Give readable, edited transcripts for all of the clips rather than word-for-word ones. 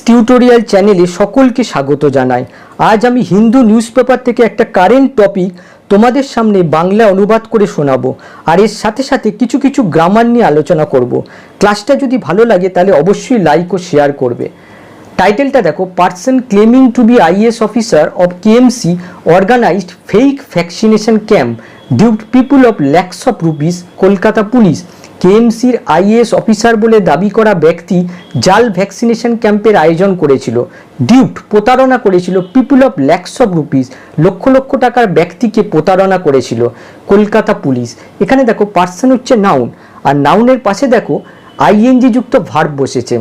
Tutorial চ্যানেলে সকলকে স্বাগত জানাই। আজ আমি হিন্দু নিউজপেপার থেকে একটা কারেন্ট টপিক তোমাদের সামনে বাংলা অনুবাদ করে শোনাবো, আর এর সাথে সাথে কিছু কিছু গ্রামার নিয়ে আলোচনা করব। ক্লাসটা যদি ভালো লাগে তাহলে অবশ্যই লাইক ও শেয়ার করবে। টাইটেলটা দেখো, person claiming to be IAS officer of KMC organised fake vaccination camp ডিউড people of lakhs of rupees, Kolkata police. কেএমসির আইএএস অফিসার বলে দাবি করা ব্যক্তি জাল ভ্যাকসিনেশন ক্যাম্পের আয়োজন করেছিল, ডিউট প্রতারণা করেছিল পিপুল of lakhs of rupees, lakh lakh টাকার ব্যক্তিকে প্রতারণা করেছিল, কলকাতা পুলিশ। এখানে দেখো পার্সন হচ্ছে নাউন, আর নাউনের পাশে দেখো আইএনজি যুক্ত ভার্ব বসেছে।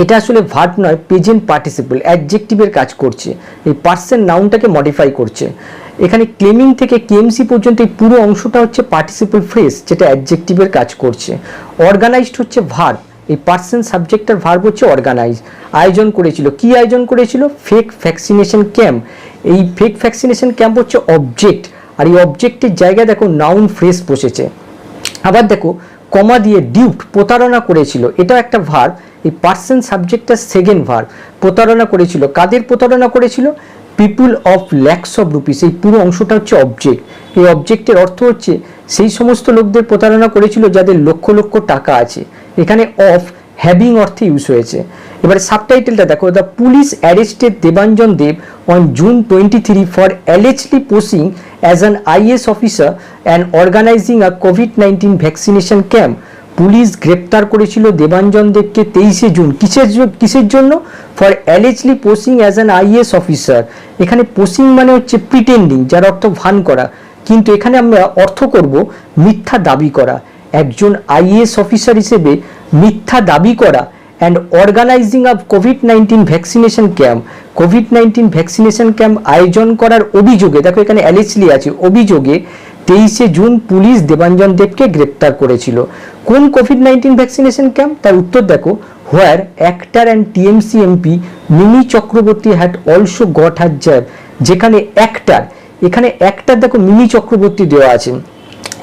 এটা আসলে ভার্ব নয়, প্রেজেন্ট পার্টিসিপল, অ্যাডজেক্টিভের কাজ করছে। এই পার্সন নাউনটাকে মডিফাই করছে। এখানে ক্লেমিং থেকে কেএমসি পর্যন্ত এই পুরো অংশটা হচ্ছে পার্টিসিপল ফ্রেজ, যেটা অ্যাডজেক্টিভের কাজ করছে। অর্গানাইজড হচ্ছে ভার্ব, এই পার্সন সাবজেক্টের ভার্ব হচ্ছে অর্গানাইজ। আয়োজন করেছিল, কি আয়োজন করেছিল? Fake vaccination camp. এই ফেক ভ্যাকসিনেশন ক্যাম্প হচ্ছে অবজেক্ট, আর এই অবজেক্টের জায়গায় দেখো নাউন ফ্রেজ বসেছে। আবার দেখো কমা দিয়ে ডিউট প্রতারণা করেছিল, এটাও একটা ভার্ব। এই পার্সন সাবজেক্টটা সেকেন্ড ভার্ব। প্রতারণা করেছিল, কাদের প্রতারণা করেছিল? পিপুল অফ ল্যাক্স অফ রুপিস। এই পুরো অংশটা হচ্ছে অবজেক্ট। এই অবজেক্টের অর্থ হচ্ছে সেই সমস্ত লোকদের প্রতারণা করেছিল যাদের লক্ষ লক্ষ টাকা আছে। এখানে অফ হ্যাভিং অর্থে ইউজ হয়েছে। এবারে সাবটাইটেলটা দেখো, the police arrested Debanjan Deb on June 23 for allegedly posing as an IAS officer and organising a কোভিড-19 ভ্যাকসিনেশন ক্যাম্প। পুলিশ গ্রেপ্তার করেছিল দেবাঞ্জন দেবকে 23 জুন। কিসের জন্য? For allegedly posing as an IAS officer. এখানে পোসিং মানে হচ্ছে প্রিটেন্ডিং, যার অর্থ ভান করা, কিন্তু এখানে আমরা অর্থ করব মিথ্যা দাবি করা। একজন আইএএস অফিসার হিসেবে মিথ্যা দাবি করা অ্যান্ড অর্গানাইজিং আ কোভিড-19 ভ্যাকসিনেশন ক্যাম্প। কোভিড-19 ভ্যাকসিনেশন ক্যাম্প আয়োজন করার অভিযোগে, দেখো এখানে অ্যালেজলি আছে, অভিযোগে 23 জুন পুলিশ দেবাঞ্জন দেবকে গ্রেপ্তার করেছিল। কোন কোভিড-19 ভ্যাকসিনেশন ক্যাম্প? তার উত্তর দেখো, where actor and TMC MP Mimi Chakraborty had also got her jab. যেখানে অ্যাক্টর, এখানে অ্যাক্টর দেখো মিমি চক্রবর্তী দেওয়া আছে,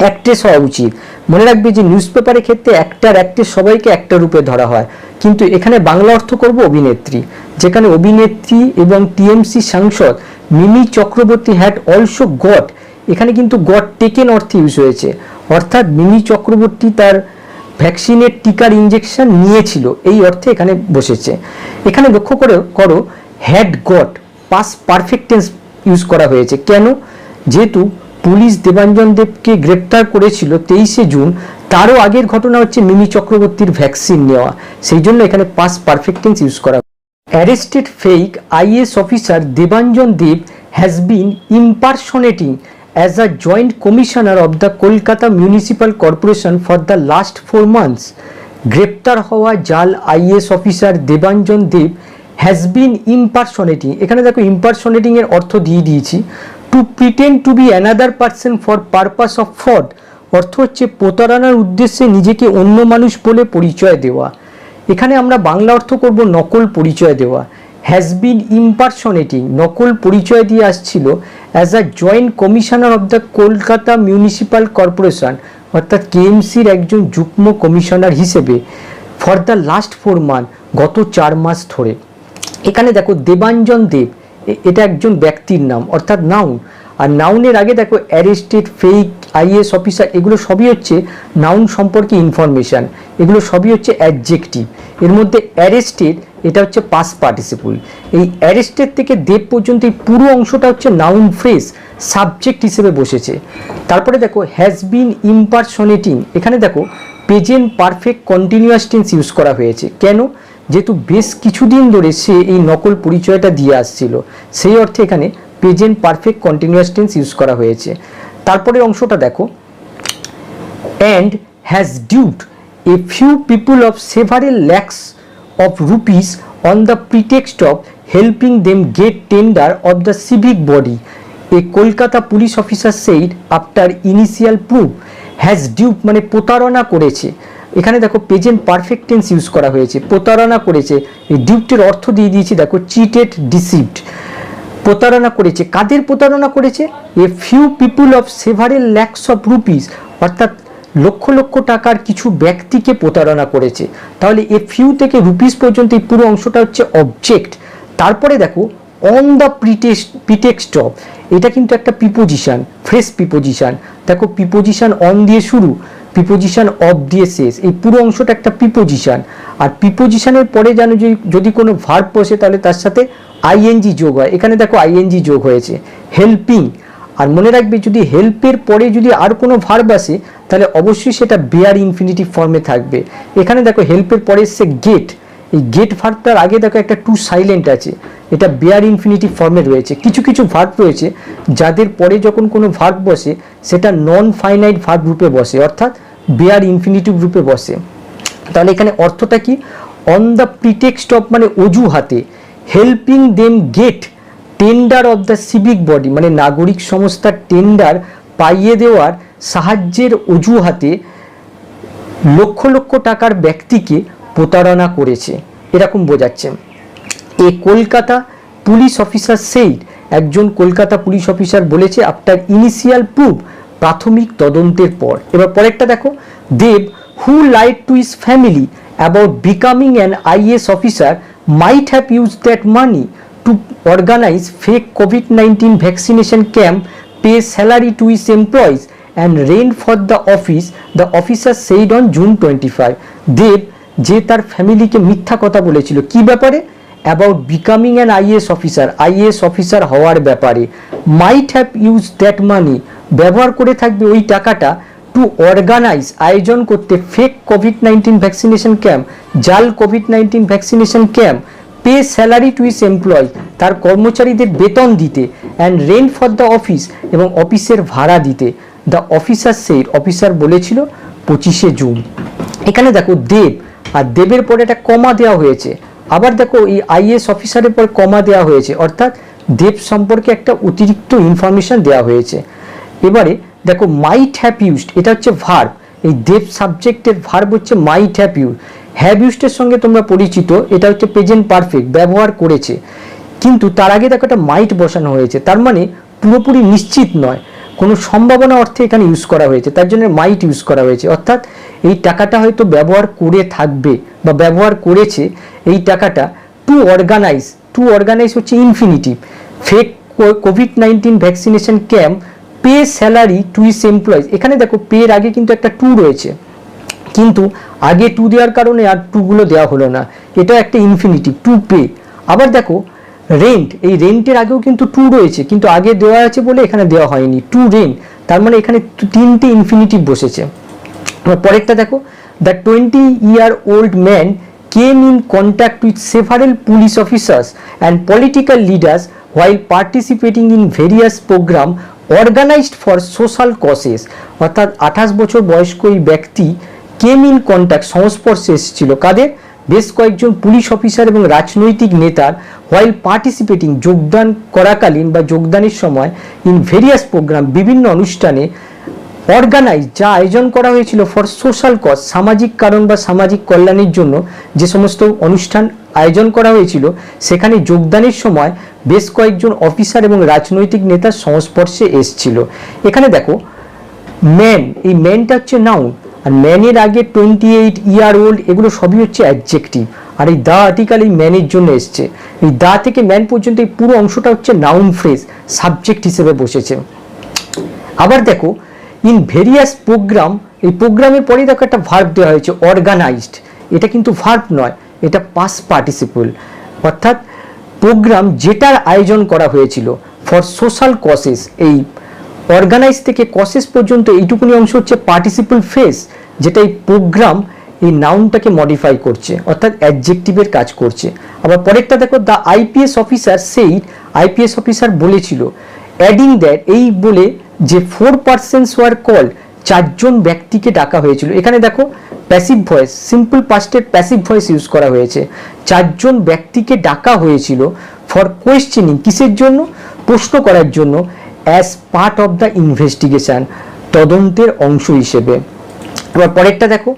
অ্যাক্ট্রেস হওয়া উচিত। মনে রাখবে যে নিউজ পেপারের ক্ষেত্রে অ্যাক্টর অ্যাক্ট্রেস সবাইকে একটা রূপে ধরা হয়, কিন্তু এখানে বাংলা অর্থ করব অভিনেত্রী। যেখানে অভিনেত্রী এবং টিএমসি সাংসদ মিমি চক্রবর্তী হ্যাড অলসো গট, এখানে কিন্তু গট টেকেন অর্থে ইউজ হয়েছে, অর্থাৎ মিমি চক্রবর্তী তার ভ্যাকসিনের টিকার ইঞ্জেকশন নিয়েছিল, এই অর্থে এখানে বসেছে। এখানে লক্ষ্য করো had got past perfect tense use করা হয়েছে। কেন? যেহেতু পুলিশ দেবাঞ্জন দেবকে গ্রেপ্তার করেছিল 23 জুন, তারও আগের ঘটনা হচ্ছে মিমি চক্রবর্তীর ভ্যাকসিন নেওয়া, সেই জন্য এখানে পাস্ট পারফেক্ট টেন্স ইউজ করা। Arrested fake IAS officer Debanjan Deb has been impersonating as a joint commissioner of the Kolkata Municipal Corporation for the last 4 months. গ্রেপ্তার হওয়া জাল IAS officer Debanjan Deb has been impersonating. এখানে দেখো ইম্পারসনেটিং এর অর্থ দিয়ে দিয়েছি, to pretend to be another person for purpose of fraud. অর্থ হচ্ছে প্রতারণার উদ্দেশ্যে নিজেকে অন্য মানুষ বলে পরিচয় দেওয়া। এখানে আমরা বাংলা অর্থ করব নকল পরিচয় দেওয়া। হ্যাজ বিন ইম্পারসনেটিং নকল পরিচয় দিয়ে আসছিল as a joint commissioner of the Kolkata municipal corporation, অর্থাৎ কেএমসির একজন যুগ্ম কমিশনার হিসেবে ফর দ্য লাস্ট 4 মান্থ, গত 4 মাস ধরে। এখানে দেখো দেবাঞ্জন দেব, এটা একজন ব্যক্তির নাম, অর্থাৎ নাউন। আর নাউনের আগে দেখো অ্যারেস্টেড, ফেক, আইএএস অফিসার, এগুলো সবই হচ্ছে নাউন সম্পর্কে ইনফরমেশান, এগুলো সবই হচ্ছে অ্যাডজেক্টিভ। এর মধ্যে অ্যারেস্টেড এটা হচ্ছে পাস্ট পার্টিসিপল। এই অ্যারেস্টেড থেকে দেব পর্যন্ত এই পুরো অংশটা হচ্ছে নাউন ফ্রেজ, সাবজেক্ট হিসেবে বসেছে। তারপরে দেখো হ্যাজ বিন ইম্পারসনেটিং, এখানে দেখো present perfect continuous tense use করা হয়েছে। কেন? যেহেতু বেশ কিছুদিন ধরে সে এই নকল পরিচয়টা দিয়ে আসছিল, সেই অর্থে এখানে present perfect continuous tense use করা হয়েছে। তারপরের অংশটা দেখো, and has ডিউড a few people of several lakhs of rupees on the pretext of helping them get tender of the civic body, a Kolkata police officer said after initial proof. has duped মানে প্রতারণা করেছে। এখানে দেখো present perfect tense use করা হয়েছে, প্রতারণা করেছে। এই ডিউটের অর্থ দিয়ে দিয়েছি দেখো, চিটেড, ডিসিভড। প্রতারণা করেছে, কাদের প্রতারণা করেছে? A few people of several lakhs of rupees, অর্থাৎ লক্ষ লক্ষ টাকার কিছু ব্যক্তিকে প্রতারণা করেছে। তাহলে এ ফিউ থেকে রুপিস পর্যন্ত এই পুরো অংশটা হচ্ছে অবজেক্ট। তারপরে দেখো অন দ্য প্রিটেক্সট অফ, এটা কিন্তু একটা প্রিপোজিশন, ফ্রেশ প্রিপোজিশন। দেখো প্রিপোজিশন অন দিয়ে শুরু, প্রিপোজিশন অফ দিয়ে শেষ, এই পুরো অংশটা একটা প্রিপোজিশন। আর প্রিপোজিশনের পরে যেন যদি কোনো ভার্ব বসে তাহলে তার সাথে আইএনজি যোগ হয়। এখানে দেখো আইএনজি যোগ হয়েছে, হেল্পিং। আর মনে রাখবে যদি হেল্পের পরে যদি আর কোনো ভার্ব আসে তাহলে অবশ্যই সেটা বেয়ার ইনফিনিটিভ ফর্মে থাকবে। এখানে দেখো হেল্পের পরে এসছে গেট, এই গেট ভার্বটার আগে দেখো একটা টু সাইলেন্ট আছে, এটা বেয়ার ইনফিনিটিভ ফর্মে রয়েছে। কিছু কিছু ভার্ব রয়েছে যাদের পরে যখন কোনো ভার্ব বসে সেটা নন ফাইনাইট ভার্ব রূপে বসে, অর্থাৎ বেয়ার ইনফিনিটিভ রূপে বসে। তাহলে এখানে অর্থটা কি? অন দ্য প্রিটেক্সট অফ মানে অজুহাতে, helping them get tender of the civic body মানে নাগরিক সংস্থার টেন্ডার পাইয়ে দেওয়ার সাহায্যের অজুহাতে লক্ষ লক্ষ টাকার ব্যক্তিকে প্রতারণা করেছে, এরকম বোঝাচ্ছে। A Kolkata police officer said, একজন কলকাতা পুলিশ অফিসার বলেছে আফটার ইনিশিয়াল প্রুফ, প্রাথমিক তদন্তের পর। এবার পরেরটা দেখো, Deb who lied to his family about becoming an IAS officer might have used that money to organize fake COVID-19 vaccination camp, pay salary to his employees and rent for the office, the officer said on June 25. দেব যে তার ফ্যামিলিকে মিথ্যা কথা বলেছিল কি ব্যাপারে? About becoming an IAS officer, IAS officer হওয়ার ব্যাপারে। মাইট হ্যাভ ইউজ দ্যাট মানি, ব্যবহার করে থাকবে ওই টাকাটা, টু অর্গানাইজ আয়োজন করতে ফেক COVID-19 ভ্যাকসিনেশন ক্যাম্প, জাল COVID-19 vaccination camp, pay salary to his employee, তার কর্মচারীদের বেতন দিতে, and rent for the office এবং অফিসের ভাড়া দিতে। দ্য অফিসার সেইড, অফিসার বলেছিল 25শে জুন। এখানে দেখো দেব, আর দেবের পরে একটা কমা দেওয়া হয়েছে। আবার দেখো এই আইএস অফিসারের পর কমা দেওয়া হয়েছে, অর্থাৎ দেব সম্পর্কে একটা অতিরিক্ত ইনফরমেশন দেওয়া হয়েছে। এবারে দেখো মাইট হ্যাভ ইউজড, এটা হচ্ছে ভার্ব, এই দেব সাবজেক্টের ভার্ব হচ্ছে মাইট হ্যাভ ইউজ। হ্যাভ ইউজডের সঙ্গে তোমরা পরিচিত, এটা হচ্ছে প্রেজেন্ট পারফেক্ট, ব্যবহার করেছে। কিন্তু তার আগে দেখো একটা মাইট বসানো হয়েছে, তার মানে পুরোপুরি নিশ্চিত নয়, কোনো সম্ভাবনা অর্থে এখানে ইউজ করা হয়েছে, তার জন্য মাইট ইউজ করা হয়েছে। অর্থাৎ এই টাকাটা হয়তো ব্যবহার করে থাকবে বা ব্যবহার করেছে এই টাকাটা টু অর্গানাইজ, টু অর্গানাইজ হচ্ছে infinitive, fake COVID-19 vaccination camp, pay salary to his employees. এখানে দেখো পের আগে কিন্তু একটা টু রয়েছে, কিন্তু আগে টু দেওয়ার কারণে আর টুগুলো দেওয়া হলো না, এটা একটা ইনফিনিটিভ, টু পে। আবার দেখো রেন্ট, এই রেন্টের আগেও কিন্তু টু রয়েছে, কিন্তু আগে দেওয়া আছে বলে এখানে দেওয়া হয়নি, টু রেন্ট, তার মানে এখানে তিনটে ইনফিনিটিভ বসেছে। পরেরটা দেখো, the 20-year-old man came in contact with several police officers and political leaders while participating in various program organized for social causes। অর্থাৎ 28 বছর বয়স্ক এই ব্যক্তি কেম ইন কন্ট্যাক্ট, সংস্পর্শে এসেছিল কাদের? বেশ কয়েকজন পুলিশ অফিসার এবং রাজনৈতিক নেতার, হোয়াইল পার্টিসিপেটিং যোগদান করাকালীন বা যোগদানের সময়, ইন ভেরিয়াস প্রোগ্রাম বিভিন্ন অনুষ্ঠানে, অর্গানাইজ যা আয়োজন করা হয়েছিল, ফর সোশ্যাল কজ সামাজিক কারণ বা সামাজিক কল্যাণের জন্য যে সমস্ত অনুষ্ঠান আয়োজন করা হয়েছিল সেখানে যোগদানের সময় বেশ কয়েকজন অফিসার এবং রাজনৈতিক নেতার সংস্পর্শে এসেছিল। এখানে দেখো ম্যান, এই ম্যানটা হচ্ছে নাউন, আর ম্যানের আগে 28-year-old এগুলো সবই হচ্ছে অ্যাডজেক্টিভ, আর এই দা আর্টিকেল এই ম্যানের জন্য এসছে। এই দা থেকে ম্যান পর্যন্ত এই পুরো অংশটা হচ্ছে নাউন ফ্রেজ, সাবজেক্ট হিসেবে বসেছে। আবার দেখো ইন ভেরিয়াস প্রোগ্রাম, এই প্রোগ্রামের পরে দেখো একটা ভার্ব দেওয়া হয়েছে অর্গানাইজড, এটা কিন্তু ভার্ব নয়, এটা পাস্ট পার্টিসিপল, অর্থাৎ প্রোগ্রাম যেটার আয়োজন করা হয়েছিল ফর সোশ্যাল কজেস। এই অর্গানাইজ থেকে কজেস পর্যন্ত এইটুকুনি অংশ হচ্ছে পার্টিসিপল ফেজ, যেটা এই প্রোগ্রাম এই নাউনটাকে মডিফাই করছে, অর্থাৎ অ্যাডজেক্টিভের কাজ করছে। আবার পরেরটা দেখো, the IPS officer said, IPS officer বলেছিল, অ্যাডিং দ্যাট, এই বলে যে 4 persons ওয়ার কল্ড, 4 জন ব্যক্তিকে ডাকা হয়েছিল। এখানে দেখো প্যাসিভ ভয়েস, সিম্পল পাস্টের প্যাসিভ ভয়েস ইউজ করা হয়েছে, 4 জন ব্যক্তিকে ডাকা হয়েছিল ফর কোয়েশ্চেনিং, কিসের জন্য? প্রশ্ন করার জন্য, as part of the investigation, তদন্তের অংশ হিসেবে। এবার পরেরটা দেখো,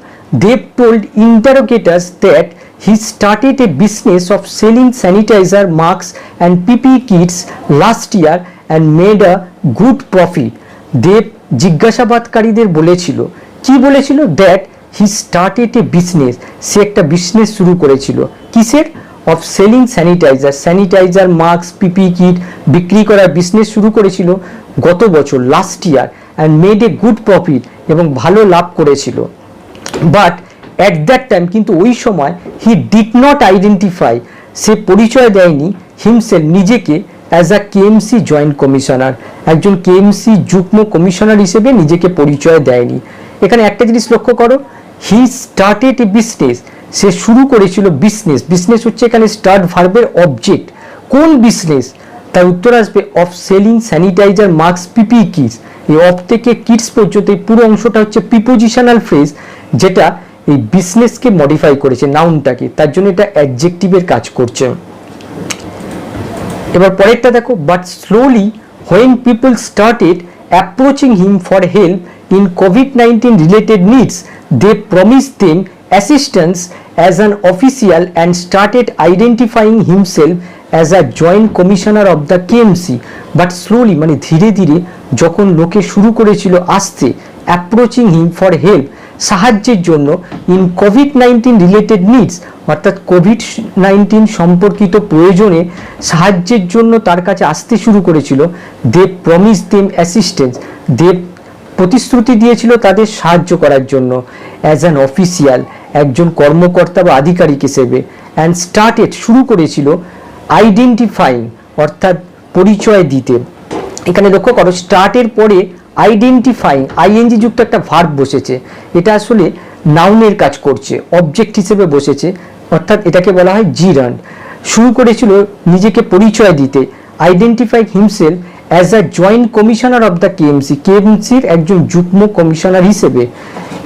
Deb told interrogators that he started a business of selling sanitiser, mask and PPE kits last year and made a good profit. Deb জিজ্ঞাসাবাদকারীদের বলেছিল কি বলেছিল? That he started a business, সে একটা বিজনেস শুরু করেছিল কিসের? Of selling sanitiser, sanitiser, mask, PP kit বিক্রি করার বিজনেস শুরু করেছিল গত বছর, last year, and made a good profit, এবং ভালো লাভ করেছিল। বাট অ্যাট দ্যাট টাইম, কিন্তু ওই সময়, হি ডিড নট আইডেন্টিফাই, সে পরিচয় দেয়নি হিমসেলফ, নিজেকে, as a KMC joint commissioner, একজন কেএমসি যুগ্ম কমিশনার হিসেবে নিজেকে পরিচয় দেয়নি। এখানে একটা জিনিস লক্ষ্য করো, হি স্টার্টেড এ বিজনেস, সে শুরু করেছিল বিজনেস। বিজনেস হচ্ছে এখানে স্টার্ট ভার্বের অবজেক্ট। কোন বিজনেস? তার উত্তর আসবে of selling sanitiser, mask, PP kits. এই অফ থেকে কিটস পর্যন্ত এই পুরো অংশটা হচ্ছে প্রিপোজিশনাল ফ্রেজ, যেটা এই বিজনেসকে মডিফাই করেছে, নাউনটাকে, তার জন্য এটা অ্যাডজেক্টিভের কাজ করছে। এবার পরেরটা দেখো, but slowly when people started approaching him for help in COVID-19 related needs, they promise them assistance as an official and started identifying himself as a joint commissioner of the KMC. But slowly মানে ধীরে ধীরে যখন লোকে শুরু করেছিল আসতে, approaching him for help, সাহায্যের জন্য, ইন COVID-19 রিলেটেড নিডস, অর্থাৎ COVID-19 সম্পর্কিত প্রয়োজনে সাহায্যের জন্য তার কাছে আসতে শুরু করেছিল, দে প্রমিস দেম অ্যাসিস্ট্যান্স, দে প্রতিশ্রুতি দিয়েছিল তাদের সাহায্য করার জন্য, অ্যাজ অ্যান অফিসিয়াল, একজন কর্মকর্তা বা আধিকারিক হিসেবে, অ্যান্ড স্টার্টেড শুরু করেছিল, আইডেন্টিফাইং অর্থাৎ পরিচয় দিতে। এখানে লক্ষ্য করো, স্টার্টের পরে আইডেন্টিফাইং আইএনজি যুক্ত একটা ভার্ব বসেছে, এটা আসলে নাউনের কাজ করছে, অবজেক্ট হিসেবে বসেছে, অর্থাৎ এটাকে বলা হয় জিরান। শুরু করেছিল নিজেকে পরিচয় দিতে, identify himself as a joint commissioner of the KMC, কেএমসির একজন যুগ্ম কমিশনার হিসেবে।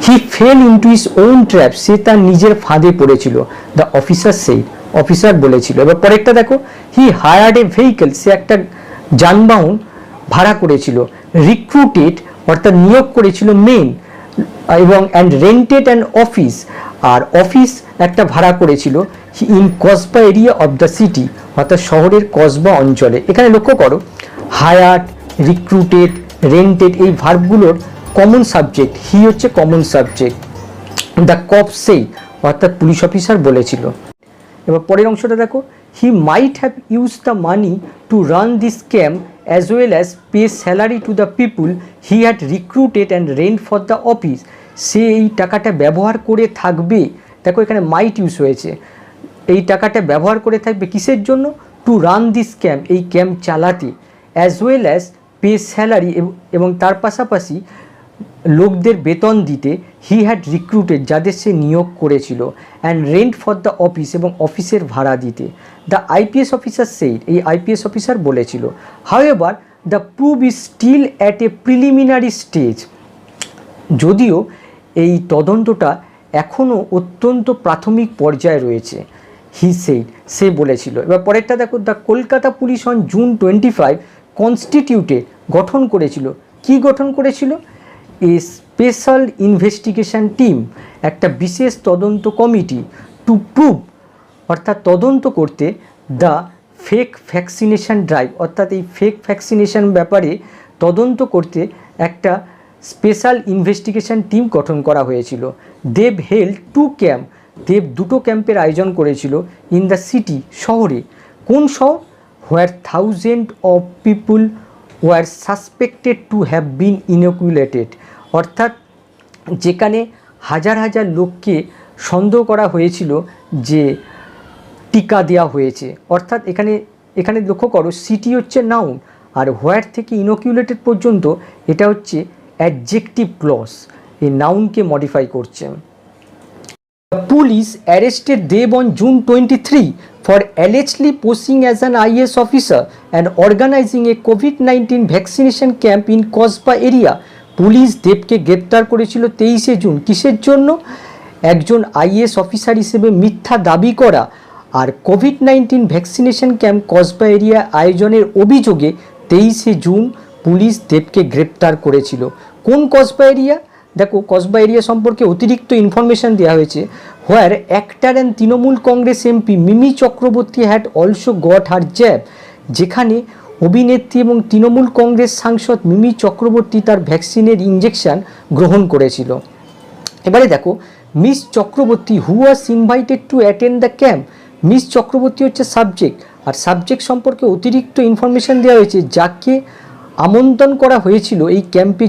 He fell into his own trap, সে তার নিজের ফাঁদে পড়েছিল, দ্য অফিসার সেই, অফিসার বলেছিল। এবার পরেরটা দেখো, হি হায়ার্ড এ ভেহিকেল, সে একটা যানবাহন ভাড়া করেছিল, রিক্রুটেড অর্থাৎ নিয়োগ করেছিল মেন, এবং অ্যান্ড রেন্টেড অ্যান্ড অফিস, আর অফিস একটা ভাড়া করেছিল in Kasba area of the city, অর্থাৎ শহরের কসবা অঞ্চলে। এখানে লক্ষ্য করো, হায়ার্ড, রিক্রুটেড, রেন্টেড এই ভার্বগুলোর কমন সাবজেক্ট, হি হচ্ছে কমন সাবজেক্ট, দ্য কপ সেই অর্থাৎ পুলিশ অফিসার বলেছিল। এবার পরের অংশটা দেখো, he might have use the money to run this scam as well as pay salary to the people he had recruited and rent for the office, সে এই টাকাটা ব্যবহার করে থাকবে। দেখো এখানে মাইট ইউজ হয়েছে, এই টাকাটা ব্যবহার করে থাকবে কিসের জন্য? টু রান দিস স্ক্যাম, এই ক্যাম্প চালাতে, as well as pay salary, এবং তার পাশাপাশি লোকদের বেতন দিতে, হি হ্যাড রিক্রুটেড যাদের সে নিয়োগ করেছিল, and rent for the office এবং অফিসের ভাড়া দিতে। দ্য আইপিএস অফিসার সেইড, এই আইপিএস অফিসার বলেছিল। However the proof is still at a preliminary stage, যদিও এই তদন্তটা এখনও অত্যন্ত প্রাথমিক পর্যায়ে রয়েছে, হি সেইড, সে বলেছিল। এবার পরেরটা দেখো, the Kolkata police on June 25 constituted, গঠন করেছিল, কি গঠন করেছিল? এ স্পেশাল ইনভেস্টিগেশন টিম, একটা বিশেষ তদন্ত কমিটি, টু প্রুভ অর্থাৎ তদন্ত করতে, দ্য ফেক ভ্যাকসিনেশন ড্রাইভ, অর্থাৎ এই ফেক ভ্যাকসিনেশন ব্যাপারে তদন্ত করতে একটা স্পেশাল ইনভেস্টিগেশন টিম গঠন করা হয়েছিল। দেব হেল্ড 2 ক্যাম্প, দেব 2টো ক্যাম্পের আয়োজন করেছিল, ইন দ্য সিটি, শহরে। কোন শহর? Where thousand of people were suspected to have been inoculated, অর্থাৎ যেখানে হাজার হাজার লোককে সন্দেহ করা হয়েছিল যে টিকা দেওয়া হয়েছে। অর্থাৎ এখানে লক্ষ্য করো, সিটি হচ্ছে নাউন, আর হোয়ার থেকে ইনকুলেটেড পর্যন্ত এটা হচ্ছে অ্যাডজেক্টিভ ক্লজ, এই নাউনকে মডিফাই করছে। Police arrested Deb on June 23 for allegedly posing as an IAS officer and organizing a COVID-19 vaccination camp in Kosba area. Police দেবকে গ্রেপ্তার করেছিল 23শে জুন, কিসের জন্য? একজন আইএস অফিসার হিসেবে মিথ্যা দাবি করা আর COVID-19 vaccination camp Kasba area আয়োজনের অভিযোগে 23শে জুন পুলিশ দেবকে গ্রেপ্তার করেছিল। কোন কসবা এরিয়া? দেখো কসবা এরিয়া সম্পর্কে অতিরিক্ত ইনফরমেশন দেওয়া হয়েছে। Where actor and Trinamool Congress MP Mimi Chakraborty had also got her jab, যেখানে অভিনেত্রী এবং তৃণমূল কংগ্রেস সাংসদ মিমি চক্রবর্তী তার ভ্যাকসিনের ইঞ্জেকশন গ্রহণ করেছিল। এবারে দেখো miss Chakraborty who was invited to attend the camp. Miss Chakraborty হচ্ছে সাবজেক্ট, আর সাবজেক্ট সম্পর্কে অতিরিক্ত ইনফরমেশন দেওয়া হয়েছে যাকে আমন্ত্রণ করা হয়েছিল এই ক্যাম্পে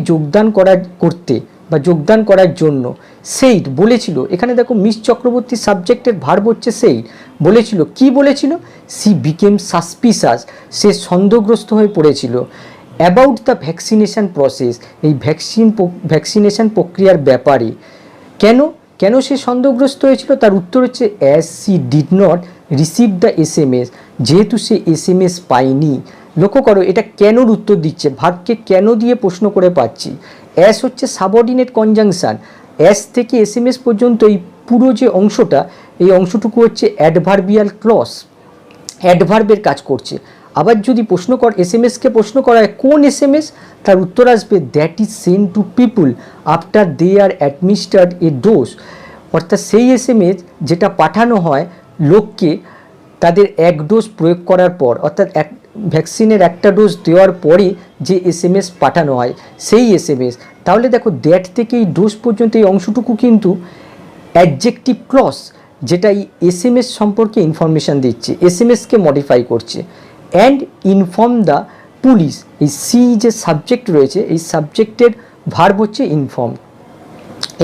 যোগদান করার জন্য। সেইড বলেছিল, এখানে দেখো মিস চক্রবর্তী সাবজেক্টের ভার্ব হচ্ছে সেইড। বলেছিল, কি বলেছিল? সি বিকেম সাসপিসাস, সে সন্দেহগ্রস্ত হয়ে পড়েছিল। অ্যাবাউট দ্য ভ্যাকসিনেশন প্রসেস, এই ভ্যাকসিনেশন প্রক্রিয়ার ব্যাপারে। কেন সে সন্দেহগ্রস্ত হয়েছিল? তার উত্তর হচ্ছে as she did not receive the SMS, যেহেতু সে SMS পায়নি। লক্ষ্য করো এটা কেনর উত্তর দিচ্ছে, ভার্বকে কেন দিয়ে প্রশ্ন করে পাচ্ছি। অ্যাস হচ্ছে সাবঅর্ডিনেট কনজাংশন, অ্যাস থেকে SMS পর্যন্ত এই পুরো যে অংশটা, এই অংশটুকু হচ্ছে অ্যাডভার্বিয়াল ক্লজ, অ্যাডভার্বের কাজ করছে। আবার যদি SMSকে প্রশ্ন করা হয় কোন SMS, তার উত্তর আসবে that is send to people after they are administered a dose, অর্থাৎ সেই SMS যেটা পাঠানো হয় লোককে তাদের এক ডোজ প্রয়োগ করার পর, অর্থাৎ ভ্যাকসিনের একটা ডোজ দেওয়ার পরে যে SMS পাঠানো হয় সেই SMS। তাহলে দেখো দ্যাট থেকে এই ডোজ পর্যন্ত এই অংশটুকু কিন্তু অ্যাডজেক্টিভ ক্লজ, যেটা এই SMS সম্পর্কে ইনফরমেশান দিচ্ছে, SMSকে মডিফাই করছে। অ্যান্ড ইনফর্ম দ্য পুলিশ, এই সি যে সাবজেক্ট রয়েছে এই সাবজেক্টের ভার্ব হচ্ছে ইনফর্ম।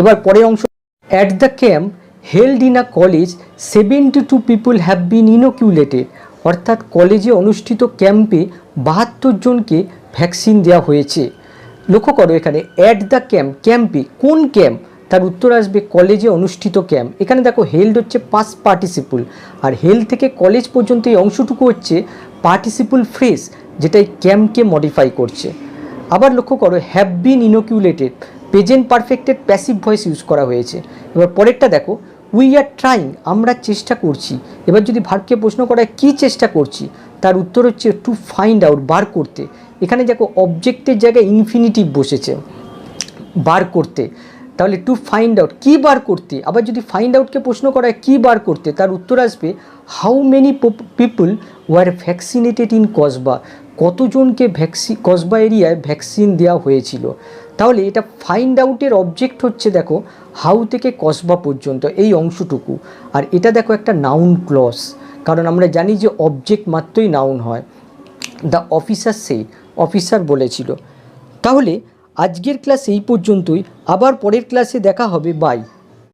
এবার পরের অংশ, at the camp held in a college 72 people have been inoculated, অর্থাৎ কলেজে অনুষ্ঠিত ক্যাম্পে 72 জনকে ভ্যাকসিন দেওয়া হয়েছে। লক্ষ্য করো এখানে অ্যাট দ্য ক্যাম্পে কোন ক্যাম্প, তার উত্তর আসবে কলেজে অনুষ্ঠিত ক্যাম্প। এখানে দেখো হেল্ড হচ্ছে পাস্ট পার্টিসিপল, আর হেল্ড থেকে কলেজ পর্যন্ত এই অংশটুকু হচ্ছে পার্টিসিপল ফ্রেজ, যেটা এই ক্যাম্পকে মডিফাই করছে। আবার লক্ষ্য করো have been inoculated, present perfected passive voice use করা হয়েছে। এবার পরেরটা দেখো উই আর ট্রাইং, আমরা চেষ্টা করছি। এবার যদি ভার্বকে প্রশ্ন করা হয় কী চেষ্টা করছি, তার উত্তর হচ্ছে টু ফাইন্ড আউট, বার করতে। এখানে দেখো অবজেক্টের জায়গায় ইনফিনিটিভ বসেছে, বার করতে। তাহলে টু ফাইন্ড আউট, কী বার করতে। আবার যদি ফাইন্ড আউটকে প্রশ্ন করা হয় কী বার করতে, তার উত্তর আসবে how many people were vaccinated in Kasba, কতজনকে কসবা এরিয়ায় ভ্যাকসিন দেওয়া হয়েছিল। তাহলে এটা ফাইন্ড আউটের অবজেক্ট হচ্ছে দেখো হাউ থেকে কসবা পর্যন্ত এই অংশটুকু, আর এটা দেখো একটা নাউন ক্লজ, কারণ আমরা জানি যে অবজেক্ট মাত্রই নাউন হয়। দ্য অফিসার সেই, অফিসার বলেছিল। তাহলে আজকের ক্লাস এই পর্যন্তই, আবার পরের ক্লাসে দেখা হবে, বাই।